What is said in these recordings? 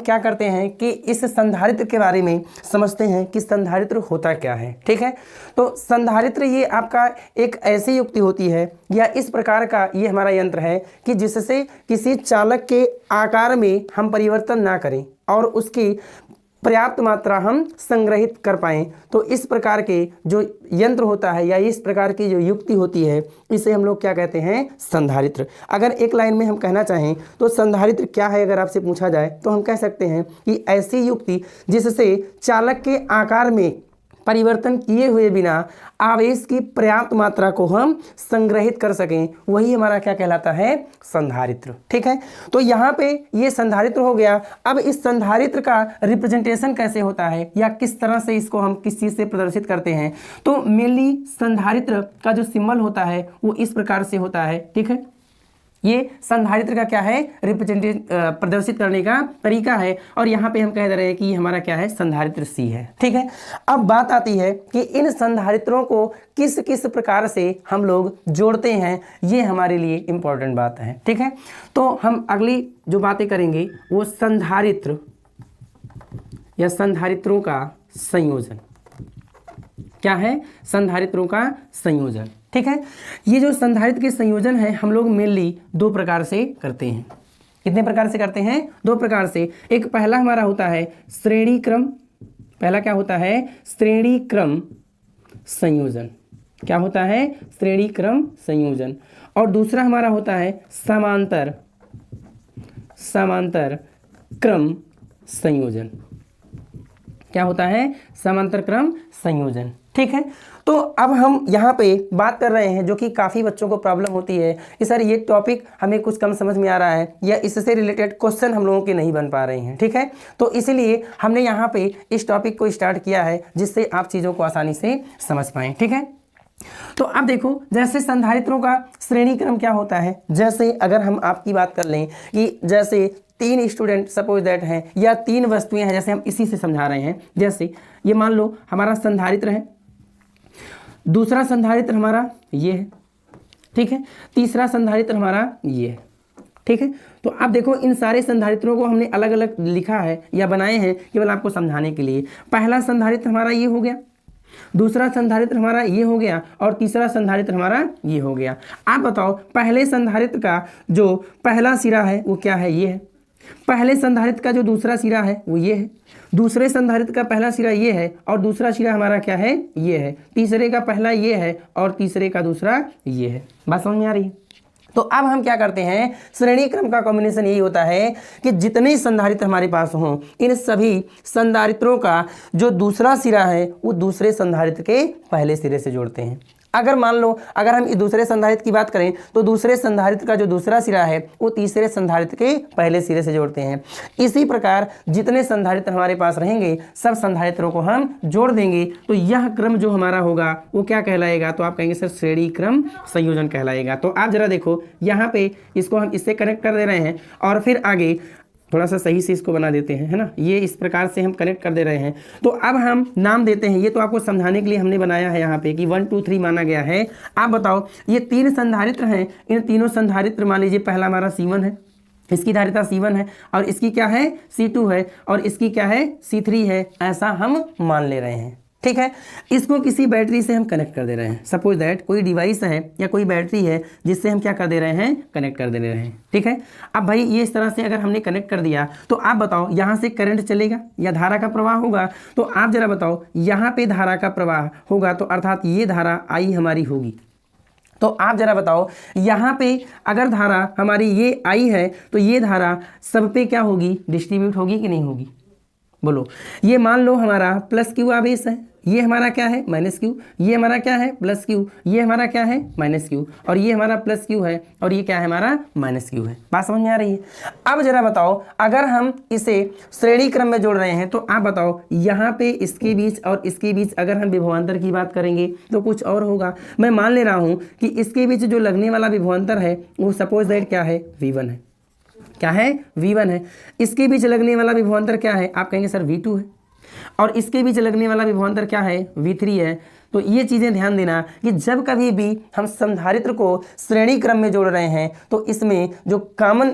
क्या करते हैं कि इस संधारित्र के बारे में समझते हैं कि संधारित्र होता क्या है। ठीक है, तो संधारित्र ये आपका एक ऐसी युक्ति होती है या इस प्रकार का ये हमारा यंत्र है कि जिससे किसी चालक के आकार में हम परिवर्तन ना करें और उसकी पर्याप्त मात्रा हम संग्रहित कर पाएँ। तो इस प्रकार के जो यंत्र होता है या इस प्रकार की जो युक्ति होती है इसे हम लोग क्या कहते हैं, संधारित्र। अगर एक लाइन में हम कहना चाहें तो संधारित्र क्या है, अगर आपसे पूछा जाए तो हम कह सकते हैं कि ऐसी युक्ति जिससे चालक के आकार में परिवर्तन किए हुए बिना आवेश की पर्याप्त मात्रा को हम संग्रहित कर सकें, वही हमारा क्या कहलाता है, संधारित्र। ठीक है, तो यहाँ पे ये संधारित्र हो गया। अब इस संधारित्र का रिप्रेजेंटेशन कैसे होता है या किस तरह से इसको हम किस चीज़ से प्रदर्शित करते हैं, तो मेनली संधारित्र का जो सिंबल होता है वो इस प्रकार से होता है। ठीक है, ये संधारित्र का क्या है, रिप्रेजेंटेशन प्रदर्शित करने का तरीका है और यहाँ पे हम कह दे रहे हैं कि हमारा क्या है, संधारित्र सी है। ठीक है, अब बात आती है कि इन संधारित्रों को किस किस प्रकार से हम लोग जोड़ते हैं, ये हमारे लिए इम्पोर्टेंट बात है। ठीक है, तो हम अगली जो बातें करेंगे वो संधारित्र या संधारित्रों का संयोजन। क्या है, संधारित्रों का संयोजन। ठीक है, ये जो संधारित्र के संयोजन है हम लोग मेनली दो प्रकार से करते हैं। कितने प्रकार से करते हैं, दो प्रकार से। एक पहला हमारा होता है श्रेणी क्रम, पहला क्या होता है, श्रेणी क्रम संयोजन। क्या होता है, श्रेणी क्रम संयोजन। और दूसरा हमारा होता है समांतर क्रम संयोजन। क्या होता है, समांतर क्रम संयोजन। ठीक है, तो अब हम यहाँ पे बात कर रहे हैं जो कि काफ़ी बच्चों को प्रॉब्लम होती है कि सर ये टॉपिक हमें कुछ कम समझ में आ रहा है या इससे रिलेटेड क्वेश्चन हम लोगों के नहीं बन पा रहे हैं। ठीक है, तो इसीलिए हमने यहाँ पे इस टॉपिक को स्टार्ट किया है जिससे आप चीज़ों को आसानी से समझ पाएँ। ठीक है, तो अब देखो जैसे संधारित्रों का श्रेणी क्रम क्या होता है। जैसे अगर हम आपकी बात कर लें कि जैसे 3 स्टूडेंट सपोज दैट हैं या 3 वस्तुएं हैं, जैसे हम इसी से समझा रहे हैं। जैसे ये मान लो हमारा संधारित्र है, दूसरा संधारित्र हमारा ये है। ठीक है, तीसरा संधारित्र हमारा ये है। ठीक है, तो आप देखो इन सारे संधारित्रों को हमने अलग अलग लिखा है या बनाए हैं केवल आपको समझाने के लिए। पहला संधारित्र हमारा ये हो गया, दूसरा संधारित्र हमारा ये हो गया और तीसरा संधारित्र हमारा ये हो गया। आप बताओ पहले संधारित्र का जो पहला सिरा है वो क्या है, ये है। पहले संधारित्र का जो दूसरा सिरा है वो ये है। दूसरे संधारित्र का पहला सिरा ये है और दूसरा सिरा हमारा क्या है, ये है। तीसरे का पहला ये है और तीसरे का दूसरा ये है। बात समझ में आ रही है? तो अब हम क्या करते हैं, श्रेणी क्रम का कॉम्बिनेशन यही होता है कि जितने संधारित्र हमारे पास हों इन सभी संधारित्रों का जो दूसरा सिरा है वो दूसरे संधारित्र के पहले सिरे से जोड़ते हैं। अगर मान लो अगर हम इस दूसरे संधारित्र की बात करें तो दूसरे संधारित्र का जो दूसरा सिरा है वो तीसरे संधारित्र के पहले सिरे से जोड़ते हैं। इसी प्रकार जितने संधारित्र हमारे पास रहेंगे सब संधारित्रों को हम जोड़ देंगे तो यह क्रम जो हमारा होगा वो क्या कहलाएगा, तो आप कहेंगे सर श्रेणी क्रम संयोजन कहलाएगा। तो आप जरा देखो यहाँ पे इसको हम इससे कनेक्ट कर दे रहे हैं और फिर आगे थोड़ा सा सही से इसको बना देते हैं, है ना। ये इस प्रकार से हम कनेक्ट कर दे रहे हैं। तो अब हम नाम देते हैं, ये तो आपको समझाने के लिए हमने बनाया है यहाँ पे कि 1 2 3 माना गया है। आप बताओ ये 3 संधारित्र हैं, इन तीनों संधारित्र मान लीजिए पहला हमारा C1 है, इसकी धारिता C1 है और इसकी क्या है C2 है और इसकी क्या है C3 है, ऐसा हम मान ले रहे हैं। ठीक है, इसको किसी बैटरी से हम कनेक्ट कर दे रहे हैं। सपोज दैट कोई डिवाइस है या कोई बैटरी है जिससे हम क्या कर दे रहे हैं, कनेक्ट कर दे रहे हैं। ठीक है, अब भाई ये इस तरह से अगर हमने कनेक्ट कर दिया तो आप बताओ यहाँ से करंट चलेगा या धारा का प्रवाह होगा। तो आप जरा बताओ यहाँ पे धारा का प्रवाह होगा तो अर्थात ये धारा I हमारी होगी। तो आप जरा बताओ यहाँ पे अगर धारा हमारी ये I है तो ये धारा सब पे क्या होगी, डिस्ट्रीब्यूट होगी कि नहीं होगी, बोलो। ये मान लो हमारा प्लस क्यू आवेश है, ये हमारा क्या है माइनस क्यू, ये हमारा क्या है प्लस क्यू, ये हमारा क्या है माइनस क्यू और ये हमारा प्लस क्यू है और ये क्या है हमारा माइनस क्यू है। बात समझ में आ रही है? अब जरा बताओ अगर हम इसे श्रेणी क्रम में जोड़ रहे हैं तो आप बताओ यहाँ पे इसके बीच और इसके बीच अगर हम विभवांतर की बात करेंगे तो कुछ और होगा। मैं मान ले रहा हूँ कि इसके बीच जो लगने वाला विभवांतर है वो सपोज दैट क्या है, V1 है। क्या है, V1 है। इसके बीच लगने वाला विभवांतर क्या है, आप कहेंगे सर V2 है। और इसके बीच लगने वाला विभवांतर क्या है, V3 है। तो ये चीज़ें ध्यान देना कि जब कभी भी हम संधारित्र को श्रेणी क्रम में जोड़ रहे हैं तो इसमें जो कॉमन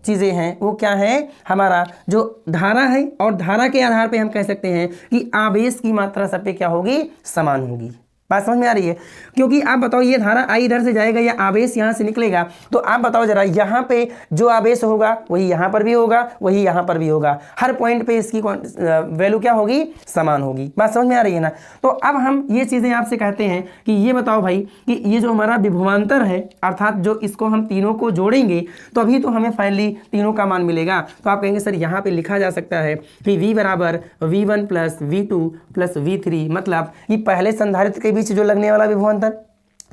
चीज़ें हैं वो क्या है, हमारा जो धारा है, और धारा के आधार पे हम कह सकते हैं कि आवेश की मात्रा सब पे क्या होगी, समान होगी। बात समझ में आ रही है? क्योंकि आप बताओ ये धारा आई इधर से जाएगा या आवेश यहाँ से निकलेगा, तो आप बताओ जरा, यहाँ पे जो आवेश होगा वही यहाँ पर भी होगा, वही यहाँ पर भी होगा, हर पॉइंट पे इसकी वैल्यू क्या होगी, समान होगी। बात समझ में आ रही है ना? तो अब हम ये चीज़ें आपसे कहते हैं कि ये बताओ भाई कि ये जो हमारा विभवांतर है, अर्थात जो इसको हम तीनों को जोड़ेंगे तो अभी तो हमें फाइनली तीनों का मान मिलेगा। तो आप कहेंगे सर यहाँ पे लिखा जा सकता है कि V बराबर V1 plus V2 plus V3, मतलब कि पहले संधारित्र के बीच जो लगने वाला विभवांतर,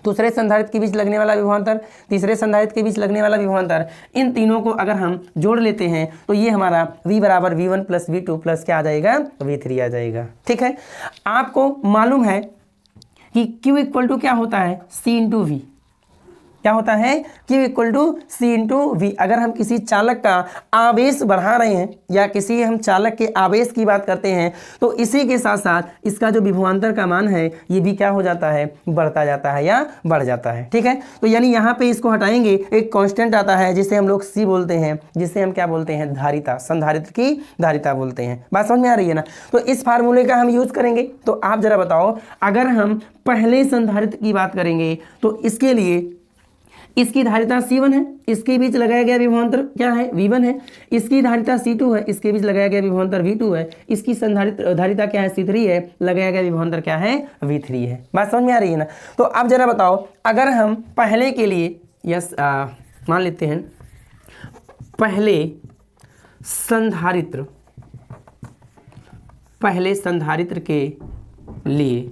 दूसरे संधारित्र के बीच लगने वाला विभवांतर, तीसरे संधारित्र के बीच लगने वाला विभवांतर, इन तीनों को अगर हम जोड़ लेते हैं तो ये हमारा V बराबर V1 प्लस V2 प्लस क्या आ जाएगा, V3 आ जाएगा। ठीक है, आपको मालूम है कि Q इक्वल टू क्या होता है, C इंटू V। क्या होता है, Q equal to C into V। अगर हम किसी चालक का आवेश बढ़ा रहे हैं या किसी हम चालक के आवेश की बात करते हैं तो इसी के साथ साथ इसका जो विभवांतर का मान है ये भी क्या हो जाता है, बढ़ता जाता है या बढ़ जाता है। ठीक है, तो यानी यहाँ पे इसको हटाएंगे, एक कांस्टेंट आता है जिसे हम लोग C बोलते हैं, जिसे हम क्या बोलते हैं, धारिता, संधारित्र की धारिता बोलते हैं। बात समझ में आ रही है ना? तो इस फार्मूले का हम यूज करेंगे। तो आप जरा बताओ, अगर हम पहले संधारित्र की बात करेंगे तो इसके लिए इसकी धारिता C1 है, इसके बीच लगाया गया विभवांतर क्या है, V1 है। इसकी धारिता C2 है, इसके बीच लगाया गया विभवांतर V2 है। इसकी संधारित्र धारिता क्या है, C3 है, लगाया गया विभवांतर क्या है, V3 है। बात समझ में आ रही है ना? तो अब जरा बताओ, अगर हम पहले के लिए मान लेते हैं पहले संधारित्र के लिए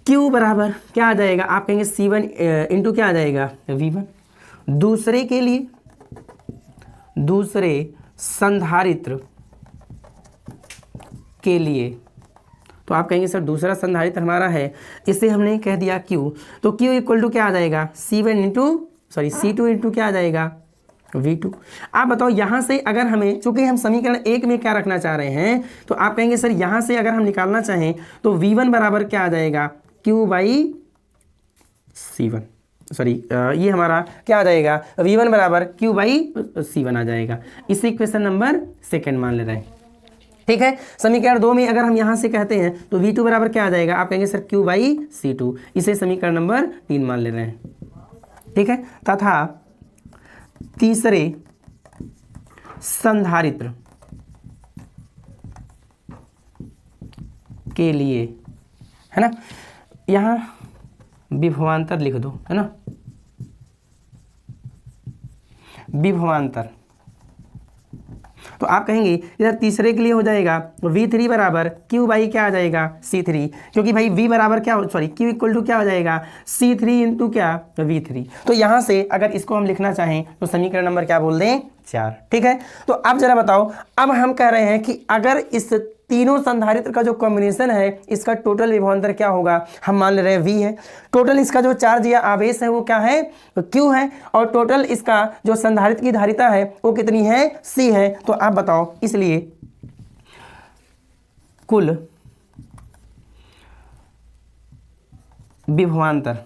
Q बराबर क्या आ जाएगा, आप कहेंगे C1 इंटू क्या आ जाएगा, V1। दूसरे के लिए, दूसरे संधारित्र के लिए तो आप कहेंगे सर दूसरा संधारित्र हमारा है, इसे हमने कह दिया Q, तो Q इक्वल टू क्या आ जाएगा, C2 इंटू क्या आ जाएगा, V2। आप बताओ यहाँ से अगर हमें, चूंकि हम समीकरण 1 में क्या रखना चाह रहे हैं, तो आप कहेंगे सर यहाँ से अगर हम निकालना चाहें तो V1 बराबर क्या आ जाएगा, Q बाई C1, ये हमारा क्या आ जाएगा, V1 बराबर Q बाई C1 आ जाएगा। इसे इक्वेशन नंबर 2 मान ले रहे हैं। ठीक है, समीकरण 2 में अगर हम यहाँ से कहते हैं तो V2 बराबर क्या आ जाएगा, आप कहेंगे सर Q बाई C2, इसे समीकरण नंबर 3 मान ले रहे हैं। ठीक है, तथा तीसरे संधारित्र के लिए, है ना, यहाँ विभवांतर लिख दो, है ना, विभवांतर। तो आप कहेंगे इधर तीसरे के लिए हो जाएगा V3 बराबर Q बाई क्या आ जाएगा, C3, क्योंकि भाई V बराबर क्या, Q इक्वल टू क्या हो जाएगा, C3 इंटू क्या, V3। तो यहाँ से अगर इसको हम लिखना चाहें तो समीकरण नंबर क्या बोल दें, 4। ठीक है, तो अब जरा बताओ, अब हम कह रहे हैं कि अगर इस तीनों संधारित्र का जो कॉम्बिनेशन है इसका टोटल विभवांतर क्या होगा, हम मान ले रहे हैं V है। टोटल इसका जो चार्ज या आवेश है वो क्या है, Q है, और टोटल इसका जो संधारित्र की धारिता है वो कितनी है, C है। तो आप बताओ, इसलिए कुल विभवांतर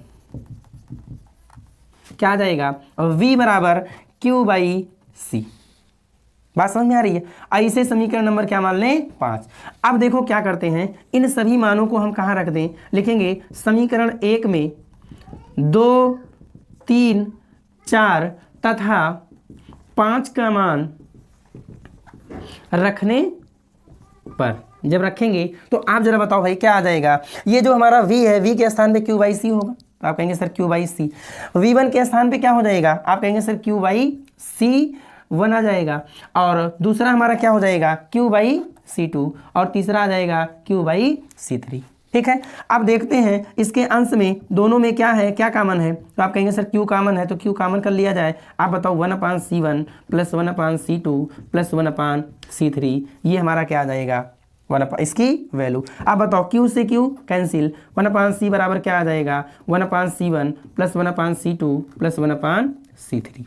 क्या आ जाएगा, V बराबर Q बाई C। बात समझ में आ रही है? ऐसे समीकरण नंबर क्या मान लें, 5। अब देखो क्या करते हैं, इन सभी मानों को हम कहाँ रख दें, लिखेंगे समीकरण 1 में 2, 3, 4 तथा 5 का मान रखने पर, जब रखेंगे तो आप जरा बताओ भाई क्या आ जाएगा। ये जो हमारा V है, V के स्थान पे Q बाई C होगा, तो आप कहेंगे sir Q by C। V1 के स्थान पे क्या हो जाएगा, आप कहेंगे सर Q बाई C1 आ जाएगा, और दूसरा हमारा क्या हो जाएगा, Q बाई C2, और तीसरा आ जाएगा Q बाई C3। ठीक है, अब देखते हैं इसके अंश में दोनों में क्या है, क्या कॉमन है। तो आप कहेंगे सर Q कॉमन है, तो Q कॉमन कर लिया जाए। आप बताओ 1/C1 plus 1/C2 plus 1/C3, ये हमारा क्या आ जाएगा, इसकी वैल्यू। आप बताओ Q से Q कैंसिल, 1/C बराबर क्या आ जाएगा, 1/C1 plus 1/C2 plus 1/C3।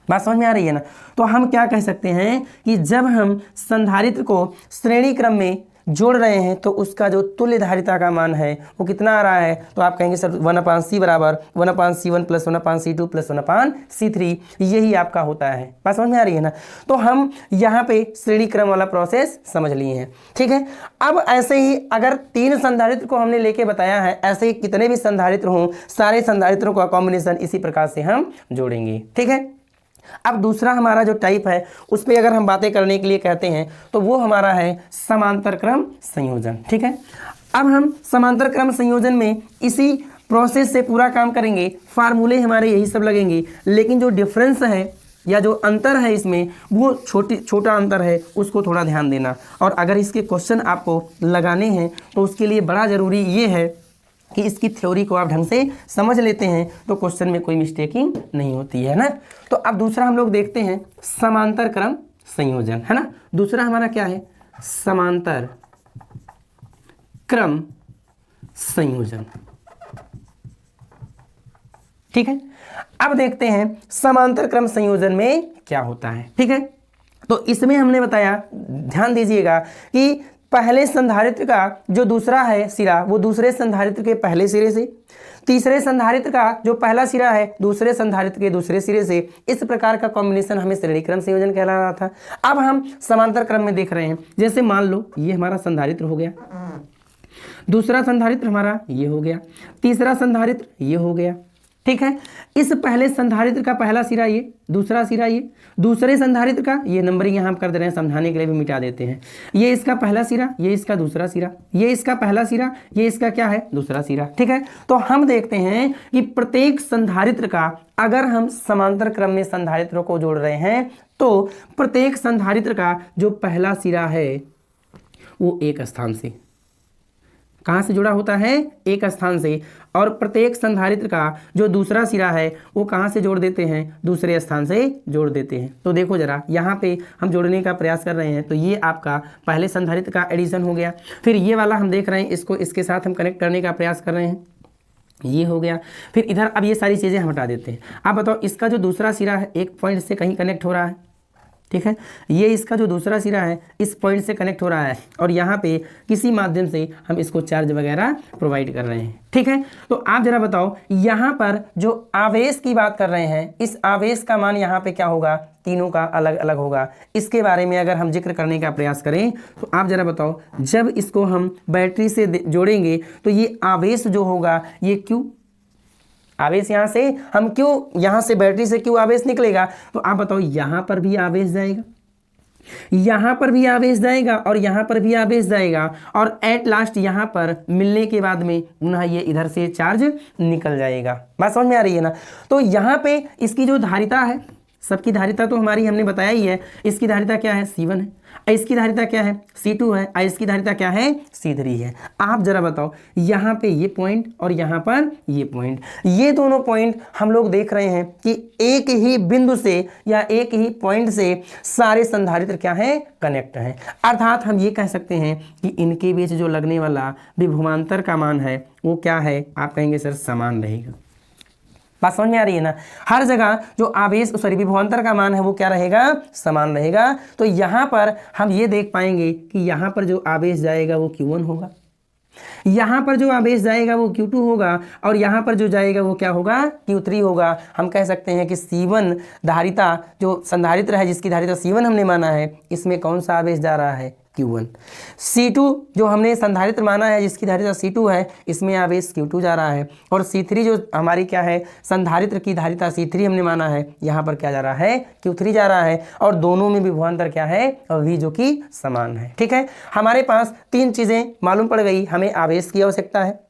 बात समझ में आ रही है ना? तो हम क्या कह सकते हैं कि जब हम संधारित्र को श्रेणी क्रम में जोड़ रहे हैं तो उसका जो तुल्य धारिता का मान है वो कितना आ रहा है, तो आप कहेंगे सर 1/c बराबर 1/c1 plus 1/c2 plus 1/c3, यही आपका होता है। बात समझ में आ रही है ना। तो हम यहाँ पे श्रेणी क्रम वाला प्रोसेस समझ लिए हैं, ठीक है। अब ऐसे ही अगर 3 संधारित्र को हमने लेके बताया है, ऐसे ही कितने भी संधारित्र हों सारे संधारित्रों का कॉम्बिनेशन इसी प्रकार से हम जोड़ेंगे, ठीक है। अब दूसरा हमारा जो टाइप है उस पर अगर हम बातें करने के लिए कहते हैं तो वो हमारा है समांतर क्रम संयोजन, ठीक है। अब हम समांतर क्रम संयोजन में इसी प्रोसेस से पूरा काम करेंगे, फार्मूले हमारे यही सब लगेंगे, लेकिन जो डिफरेंस है या जो अंतर है इसमें वो छोटा अंतर है, उसको थोड़ा ध्यान देना। और अगर इसके क्वेश्चन आपको लगाने हैं तो उसके लिए बड़ा ज़रूरी ये है कि इसकी थ्योरी को आप ढंग से समझ लेते हैं तो क्वेश्चन में कोई मिस्टेकिंग नहीं होती है ना। तो अब दूसरा हम लोग देखते हैं समांतर क्रम संयोजन, है ना। दूसरा हमारा क्या है, समांतर क्रम संयोजन, ठीक है। अब देखते हैं समांतर क्रम संयोजन में क्या होता है, ठीक है। तो इसमें हमने बताया, ध्यान दीजिएगा कि पहले संधारित्र का जो दूसरा है सिरा वो दूसरे संधारित्र के पहले सिरे से, तीसरे संधारित्र का जो पहला सिरा है दूसरे संधारित्र के दूसरे सिरे से, इस प्रकार का कॉम्बिनेशन हमें श्रेणी क्रम संयोजन कहला रहा था। अब हम समांतर क्रम में देख रहे हैं, जैसे मान लो ये हमारा संधारित्र हो गया, दूसरा संधारित्र हमारा ये हो गया, तीसरा संधारित्र ये हो गया, ठीक है। इस पहले संधारित्र का पहला सिरा ये, दूसरा सिरा ये, दूसरे संधारित्र का ये नंबरिंग यहाँ हम कर दे रहे हैं, समझाने के लिए भी मिटा देते हैं। ये इसका पहला सिरा, ये इसका दूसरा सिरा, ये इसका पहला सिरा, ये इसका क्या है, दूसरा सिरा, ठीक है। तो हम देखते हैं कि प्रत्येक संधारित्र का अगर हम समांतर क्रम में संधारित्रों को जोड़ रहे हैं तो प्रत्येक संधारित्र का जो पहला सिरा है वो एक स्थान से, कहाँ से जुड़ा होता है, एक स्थान से, और प्रत्येक संधारित्र का जो दूसरा सिरा है वो कहाँ से जोड़ देते हैं, दूसरे स्थान से जोड़ देते हैं। तो देखो जरा यहाँ पे हम जोड़ने का प्रयास कर रहे हैं, तो ये आपका पहले संधारित्र का एडिशन हो गया, फिर ये वाला हम देख रहे हैं इसको इसके साथ हम कनेक्ट करने का प्रयास कर रहे हैं, ये हो गया, फिर इधर अब ये सारी चीज़ें हम हटा देते हैं। आप बताओ इसका जो दूसरा सिरा है एक पॉइंट से कहीं कनेक्ट हो रहा है, ठीक है, ये इसका जो दूसरा सिरा है इस पॉइंट से कनेक्ट हो रहा है और यहाँ पे किसी माध्यम से हम इसको चार्ज वगैरह प्रोवाइड कर रहे हैं, ठीक है। तो आप जरा बताओ यहाँ पर जो आवेश की बात कर रहे हैं, इस आवेश का मान यहाँ पे क्या होगा, तीनों का अलग अलग होगा। इसके बारे में अगर हम जिक्र करने का प्रयास करें तो आप जरा बताओ जब इसको हम बैटरी से जोड़ेंगे तो ये आवेश जो होगा ये क्यों, आवेश यहाँ से हम क्यों, यहाँ से बैटरी से क्यों आवेश निकलेगा, तो आप बताओ यहाँ पर भी आवेश जाएगा, यहाँ पर भी आवेश जाएगा और यहाँ पर भी आवेश जाएगा, और एट लास्ट यहाँ पर मिलने के बाद में पुनः ये इधर से चार्ज निकल जाएगा। बात समझ में आ रही है ना। तो यहाँ पे इसकी जो धारिता है, सबकी धारिता तो हमारी हमने बताया ही है, इसकी धारिता क्या है, C1 है, इसकी धारिता क्या है, C2 है, इसकी धारिता क्या है, C3 है। आप जरा बताओ यहाँ पे ये पॉइंट और यहाँ पर ये पॉइंट, ये दोनों पॉइंट हम लोग देख रहे हैं कि एक ही बिंदु से या एक ही पॉइंट से सारे संधारित्र क्या है, कनेक्ट हैं। अर्थात हम ये कह सकते हैं कि इनके बीच जो लगने वाला विभवांतर का मान है वो क्या है, आप कहेंगे सर समान रहेगा। बात समझ में आ रही है ना। हर जगह जो आवेश विभवांतर का मान है वो क्या रहेगा, समान रहेगा। तो यहाँ पर हम ये देख पाएंगे कि यहाँ पर जो आवेश जाएगा वो Q1 होगा, यहाँ पर जो आवेश जाएगा वो Q2 होगा, और यहाँ पर जो जाएगा वो क्या होगा, Q3 होगा। हम कह सकते हैं कि C1 धारिता जो संधारित्र है जिसकी धारिता C1 हमने माना है, इसमें कौन सा आवेश जा रहा है, Q1। C2 जो हमने संधारित्र माना है जिसकी धारिता C2 है, इसमें आवेश Q2 जा रहा है, और C3 जो हमारी क्या है, संधारित्र की धारिता C3 हमने माना है, यहाँ पर क्या जा रहा है, Q3 जा रहा है, और दोनों में विभवांतर क्या है, V जो कि समान है। ठीक है, हमारे पास 3 चीज़ें मालूम पड़ गई। हमें आवेश की आवश्यकता है,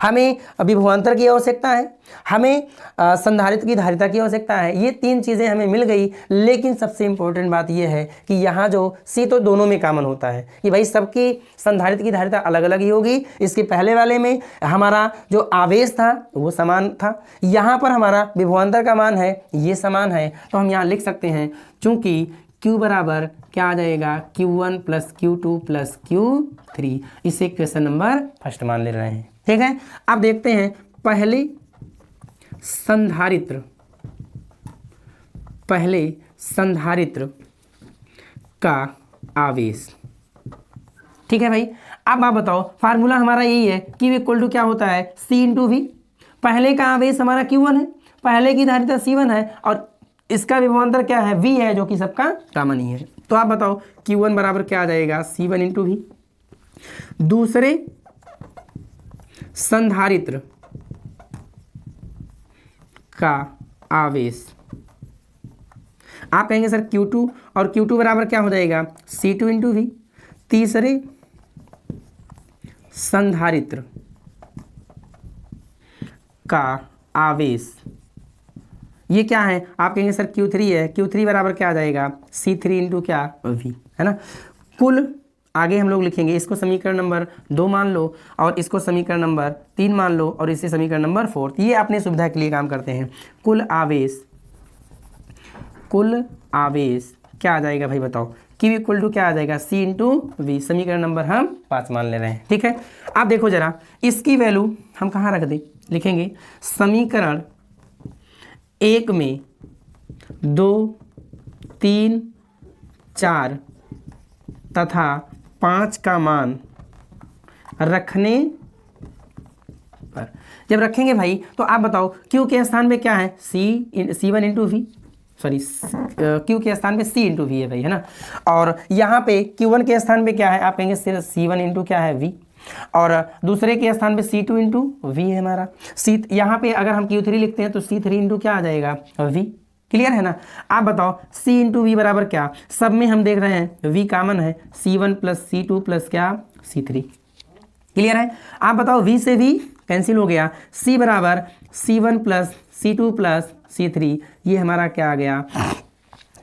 हमें विभवांतर की आवश्यकता है, हमें संधारित्र की धारिता की आवश्यकता है। ये 3 चीज़ें हमें मिल गई। लेकिन सबसे इम्पोर्टेंट बात यह है कि यहाँ जो C तो दोनों में कॉमन होता है कि भाई सबकी संधारित्र की धारिता अलग अलग ही होगी। इसके पहले वाले में हमारा जो आवेश था वो समान था, यहाँ पर हमारा विभवांतर का मान है ये समान है। तो हम यहाँ लिख सकते हैं चूँकि Q बराबर क्या आ जाएगा, Q1 plus Q2 plus Q3। इसे क्वेश्चन नंबर फर्स्ट मान ले रहे हैं। ठीक है, अब देखते हैं पहले संधारित्र का आवेश। ठीक है भाई। अब आप बताओ फार्मूला हमारा यही है, Q इक्वल टू क्या होता है, C इंटू वी। पहले का आवेश हमारा Q1 है, पहले की धारिता C1 है और इसका विभवांतर क्या है, V है, जो कि सबका कॉमन ही है। तो आप बताओ Q1 बराबर क्या आ जाएगा, C1 इंटू वी। दूसरे संधारित्र का आवेश, आप कहेंगे सर Q2, और Q2 बराबर क्या हो जाएगा, C2 इंटू वी। तीसरे संधारित्र का आवेश, ये क्या है, आप कहेंगे सर Q3 है, Q3 बराबर क्या आ जाएगा, C3 इंटू क्या, V, है ना। कुल आगे हम लोग लिखेंगे, इसको समीकरण नंबर 2 मान लो और इसको समीकरण नंबर 3 मान लो और इसे समीकरण नंबर 4। ये अपने सुविधा के लिए काम करते हैं। कुल आवेश क्या आ जाएगा भाई बताओ, Q इक्वल टू क्या आ जाएगा, C इंटू वी। समीकरण नंबर हम 5 मान ले रहे हैं, ठीक है। आप देखो जरा इसकी वैल्यू हम कहाँ रख दें, लिखेंगे समीकरण 1 में 2, 3, 4 तथा 5 का मान रखने पर, जब रखेंगे भाई तो आप बताओ Q के स्थान पे क्या है, C1 into we, sorry Q के स्थान पे C इंटू वी है भाई, है ना। और यहाँ पे Q1 के स्थान पे क्या है, आप कहेंगे सिर्फ C1 इंटू क्या है, V, और दूसरे के स्थान पे C2 इंटू वी है हमारा। यहाँ पे अगर हम Q3 लिखते हैं तो C3 इंटू क्या आ जाएगा, V। क्लियर है ना। आप बताओ C इंटू वी बराबर क्या, सब में हम देख रहे हैं V कॉमन है, C1 प्लस C2 प्लस क्या, C3। क्लियर है। आप बताओ V से V कैंसिल हो गया, C बराबर C1 plus C2 plus C3, ये हमारा क्या आ गया।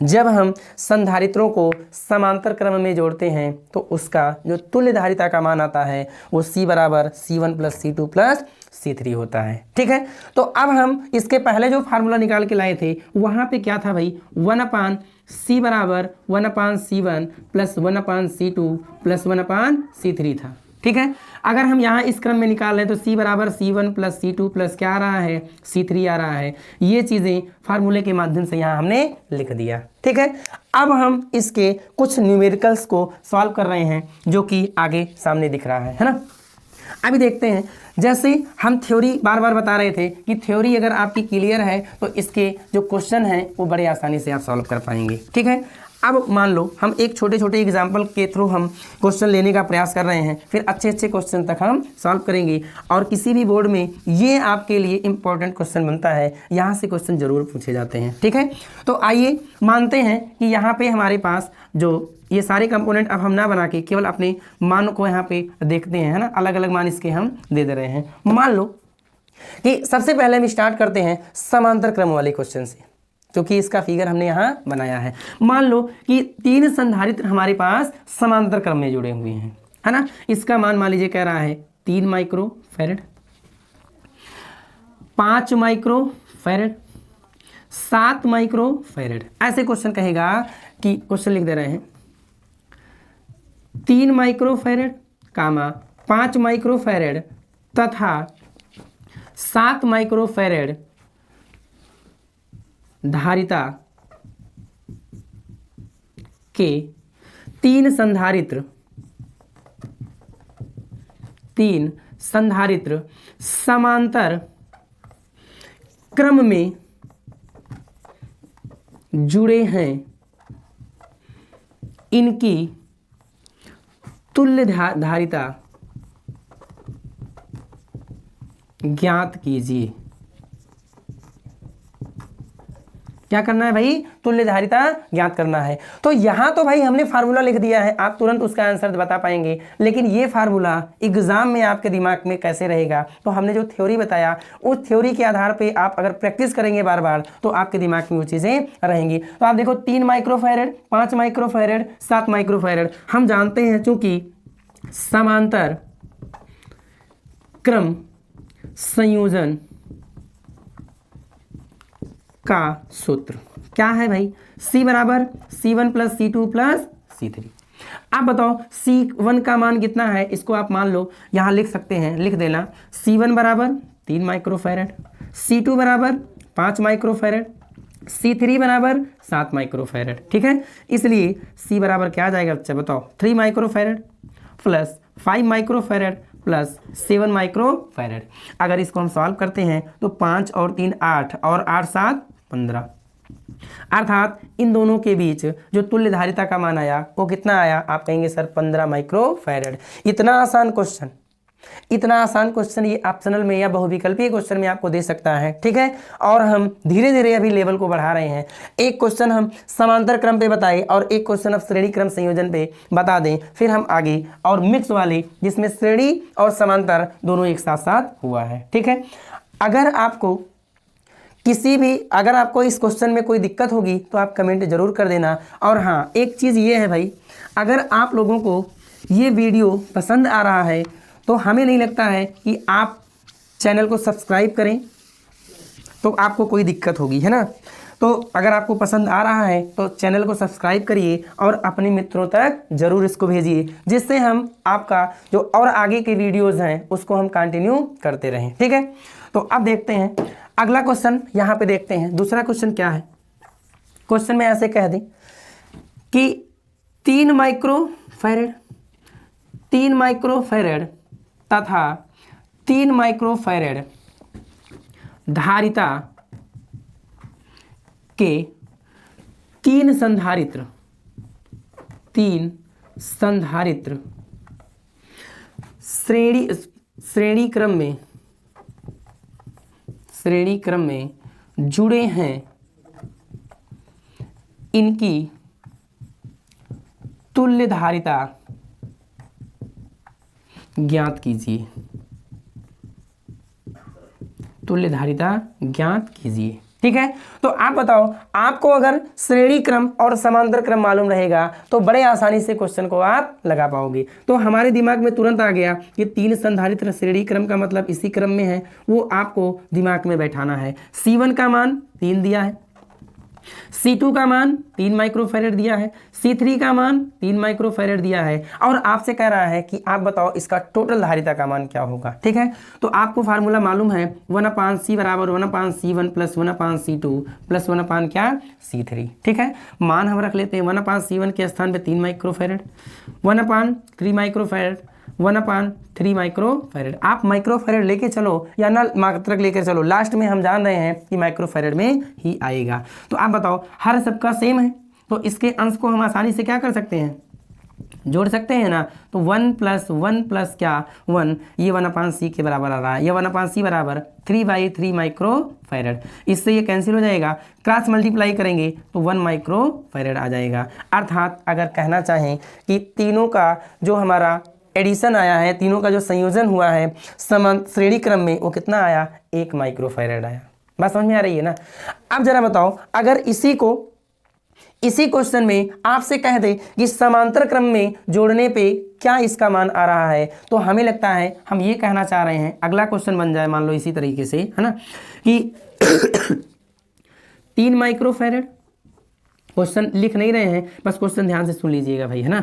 जब हम संधारित्रों को समांतर क्रम में जोड़ते हैं तो उसका जो तुल्य धारिता का मान आता है वो C बराबर C1 plus C2 plus C3 होता है, ठीक है। तो अब हम इसके पहले जो फार्मूला निकाल के लाए थे वहाँ पे क्या था भाई, 1/C बराबर 1/C1 plus 1/C2 plus 1/C3 था, ठीक है। अगर हम यहाँ इस क्रम में निकाल रहे हैं तो C बराबर C1 प्लस C2 प्लस क्या आ रहा है, C3 आ रहा है। ये चीज़ें फार्मूले के माध्यम से यहाँ हमने लिख दिया, ठीक है। अब हम इसके कुछ न्यूमेरिकल्स को सॉल्व कर रहे हैं जो कि आगे सामने दिख रहा है ना। अभी देखते हैं, जैसे हम थ्योरी बार बार बता रहे थे कि थ्योरी अगर आपकी क्लियर है तो इसके जो क्वेश्चन हैं वो बड़े आसानी से आप सॉल्व कर पाएंगे, ठीक है। अब मान लो हम एक छोटे छोटे एग्जाम्पल के थ्रू हम क्वेश्चन लेने का प्रयास कर रहे हैं, फिर अच्छे अच्छे क्वेश्चन तक हम सॉल्व करेंगे और किसी भी बोर्ड में ये आपके लिए इंपॉर्टेंट क्वेश्चन बनता है, यहाँ से क्वेश्चन जरूर पूछे जाते हैं, ठीक है। तो आइए मानते हैं कि यहाँ पे हमारे पास जो ये सारे कंपोनेंट अब हम ना बना के केवल अपने मान को यहाँ पे देखते हैं, है ना, अलग अलग मान इसके हम दे रहे हैं। मान लो कि सबसे पहले हम स्टार्ट करते हैं समांतर क्रम वाले क्वेश्चन से, क्योंकि इसका फिगर हमने यहाँ बनाया है। मान लो कि 3 संधारित्र हमारे पास समांतर क्रम में जुड़े हुए हैं, है ना। इसका मान लीजिए कह रहा है 3 माइक्रोफैरड, 5 माइक्रोफैरड, 7 माइक्रोफैरड। ऐसे क्वेश्चन कहेगा कि क्वेश्चन लिख दे रहे हैं 3 माइक्रोफैरड, 5 माइक्रोफैरड तथा 7 माइक्रोफैरड धारिता के 3 संधारित्र समांतर क्रम में जुड़े हैं, इनकी तुल्य धारिता ज्ञात कीजिए। क्या करना है भाई, तुल्य धारिता ज्ञात करना है। तो यहाँ तो भाई हमने फार्मूला लिख दिया है, आप तुरंत उसका आंसर बता पाएंगे, लेकिन ये फार्मूला एग्जाम में आपके दिमाग में कैसे रहेगा, तो हमने जो थ्योरी बताया उस थ्योरी के आधार पे आप अगर प्रैक्टिस करेंगे बार बार तो आपके दिमाग में वो चीज़ें रहेंगी। तो आप देखो 3 माइक्रोफैरड, 5 माइक्रोफैरड, 7 माइक्रोफैरड, हम जानते हैं चूंकि समांतर क्रम संयोजन का सूत्र क्या है भाई, C बराबर C1 plus C2 plus C3। आप बताओ C1 का मान कितना है, इसको आप मान लो यहाँ लिख सकते हैं, लिख देना C1 बराबर 3 माइक्रोफैरड, C2 बराबर 5 माइक्रोफैरड, C3 बराबर 7 माइक्रोफैरड, ठीक है। इसलिए C बराबर क्या आ जाएगा बच्चा बताओ, 3 microfarad plus 5 microfarad plus 7 microfarad. अगर इसको हम सॉल्व करते हैं तो 5 और 3 8 और 8 7 15, अर्थात इन दोनों के बीच जो तुल्य धारिता का मान आया वो कितना आया? आप कहेंगे सर 15 माइक्रोफैरड। इतना आसान क्वेश्चन, इतना आसान क्वेश्चन ये ऑप्शनल में या बहुविकल्पीय क्वेश्चन में आपको दे सकता है, ठीक है। और हम धीरे धीरे अभी लेवल को बढ़ा रहे हैं। एक क्वेश्चन हम समांतर क्रम पे बताए और एक क्वेश्चन अब श्रेणी क्रम संयोजन पे बता दें, फिर हम आगे और मिक्स वाले जिसमें श्रेणी और समांतर दोनों एक साथ साथ हुआ है, ठीक है। अगर आपको इस क्वेश्चन में कोई दिक्कत होगी तो आप कमेंट जरूर कर देना। और हाँ, एक चीज़ ये है भाई, अगर आप लोगों को ये वीडियो पसंद आ रहा है तो हमें नहीं लगता है कि आप चैनल को सब्सक्राइब करें तो आपको कोई दिक्कत होगी, है ना। तो अगर आपको पसंद आ रहा है तो चैनल को सब्सक्राइब करिए और अपने मित्रों तक ज़रूर इसको भेजिए, जिससे हम आपका जो और आगे के वीडियोज़ हैं उसको हम कंटिन्यू करते रहें, ठीक है। तो अब देखते हैं अगला क्वेश्चन, यहाँ पे देखते हैं दूसरा क्वेश्चन क्या है। क्वेश्चन में ऐसे कह दें कि 3 माइक्रोफैरड तथा 3 माइक्रोफैरड धारिता के 3 संधारित्र श्रेणी क्रम में जुड़े हैं, इनकी तुल्य धारिता ज्ञात कीजिए। तुल्य धारिता ज्ञात कीजिए, ठीक है। तो आप बताओ, आपको अगर श्रेणी क्रम और समांतर क्रम मालूम रहेगा तो बड़े आसानी से क्वेश्चन को आप लगा पाओगे। तो हमारे दिमाग में तुरंत आ गया कि 3 संधारित्र श्रेणी क्रम का मतलब इसी क्रम में है, वो आपको दिमाग में बैठाना है। C1 का मान 3 दिया है, C2 का मान 3 माइक्रोफैरड दिया है, C3 का मान 3 माइक्रोफैरड दिया है, और आपसे कह रहा है कि आप बताओ इसका टोटल धारिता का मान क्या होगा, ठीक है। तो आपको फार्मूला मालूम है 1/C बराबर 1/C1 प्लस 1/C2 प्लस 1/ क्या C3, ठीक है। मान हम रख लेते हैं 1/C1 के स्थान पे 3 माइक्रोफैरड, 1/3 माइक्रोफैरड, 1/3 माइक्रोफैरड। आप माइक्रोफैरड लेके चलो या ना मात्रक लेकर चलो, लास्ट में हम जान रहे हैं कि माइक्रोफैरड में ही आएगा। तो आप बताओ, हर सबका सेम है तो इसके अंश को हम आसानी से क्या कर सकते हैं? जोड़ सकते हैं ना। तो 1 + 1 + क्या 1, ये 1/C के बराबर आ रहा है। ये 1/C बराबर 3/3 माइक्रोफैरड। इससे ये कैंसिल हो जाएगा, क्रॉस मल्टीप्लाई करेंगे तो 1 माइक्रोफैरड आ जाएगा। अर्थात अगर कहना चाहें कि तीनों का जो हमारा एडिशन आया है, तीनों का जो संयोजन हुआ है श्रेणी क्रम में, वो कितना आया? 1 माइक्रोफैरड आया। बात समझ में आ रही है ना। अब जरा बताओ, अगर इसी क्वेश्चन में आपसे कह दे कि समांतर क्रम में जोड़ने पे क्या इसका मान आ रहा है, तो हमें लगता है हम ये कहना चाह रहे हैं, अगला क्वेश्चन बन जाए मान लो इसी तरीके से, है ना, कि 3 माइक्रोफैरड। क्वेश्चन लिख नहीं रहे हैं, बस क्वेश्चन ध्यान से सुन लीजिएगा भाई, है ना।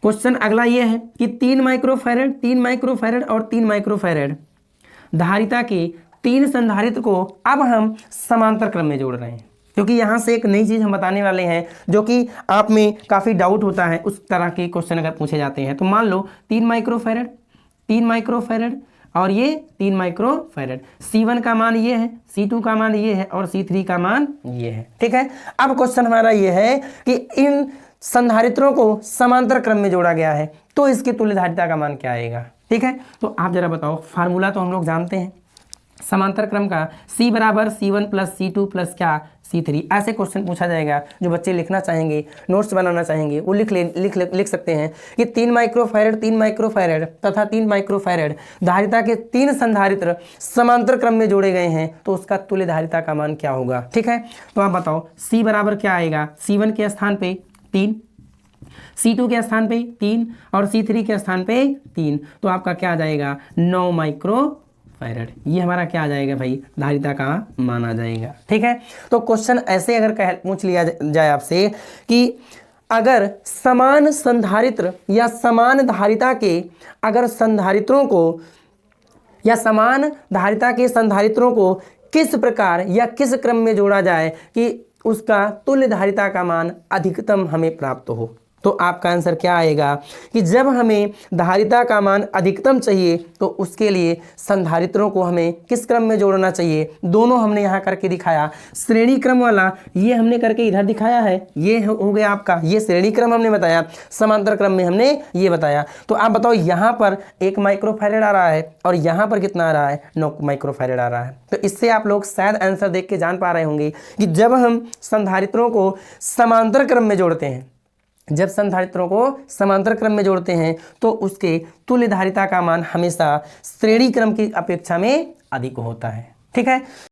क्वेश्चन अगला ये है कि 3 माइक्रोफैरड और 3 माइक्रोफैरड धारिता के 3 संधारित्र को अब हम समांतर क्रम में जोड़ रहे हैं, क्योंकि यहाँ से एक नई चीज़ हम बताने वाले हैं जो कि आप में काफ़ी डाउट होता है। उस तरह के क्वेश्चन अगर पूछे जाते हैं तो मान लो 3 माइक्रोफैरड और ये 3 माइक्रोफैरड, C1 का मान ये है, C2 का मान ये है और C3 का मान ये है, ठीक है। अब क्वेश्चन हमारा ये है कि इन संधारित्रों को समांतर क्रम में जोड़ा गया है तो इसकी तुल्य धारिता का मान क्या आएगा, ठीक है। तो आप जरा बताओ, फार्मूला तो हम लोग जानते हैं समांतर क्रम का, C बराबर C1 + C2 + क्या C3। ऐसे क्वेश्चन पूछा जाएगा जो बच्चे लिखना चाहेंगे, नोट्स बनाना चाहेंगे, वो लिख सकते हैं कि 3 माइक्रोफैरड तथा 3 माइक्रोफैरड धारिता के 3 संधारित्र समांतर क्रम में जोड़े गए हैं तो उसका तुल्य धारिता का मान क्या होगा, ठीक है। तो आप बताओ, C बराबर क्या आएगा? C1 के स्थान पे 3, C2 के स्थान पे 3 और C3 के स्थान पे 3, तो आपका क्या आ जाएगा? 9 माइक्रोफैरड। ये हमारा क्या आ जाएगा भाई? धारिता का मान आ जाएगा, ठीक है। तो क्वेश्चन ऐसे अगर पूछ लिया जाए आपसे कि अगर समान संधारित्र या समान धारिता के अगर संधारित्रों को या समान धारिता के संधारित्रों को किस प्रकार या किस क्रम में जोड़ा जाए कि उसका तुल्य धारिता का मान अधिकतम हमें प्राप्त हो, तो आपका आंसर क्या आएगा कि जब हमें धारिता का मान अधिकतम चाहिए तो उसके लिए संधारित्रों को हमें किस क्रम में जोड़ना चाहिए, दोनों हमने यहाँ करके दिखाया। श्रेणी क्रम वाला ये हमने करके इधर दिखाया है, ये हो गया आपका, ये श्रेणी क्रम हमने बताया, समांतर क्रम में हमने ये बताया। तो आप बताओ यहाँ पर 1 माइक्रोफैरेड आ रहा है और यहाँ पर कितना आ रहा है, 9 माइक्रोफैरेड आ रहा है। तो इससे आप लोग शायद आंसर देख के जान पा रहे होंगे कि जब हम संधारित्रों को समांतर क्रम में जोड़ते हैं, जब संधारित्रों को समांतर क्रम में जोड़ते हैं तो उसके तुल्य धारिता का मान हमेशा श्रेणी क्रम की अपेक्षा में अधिक होता है। ठीक है।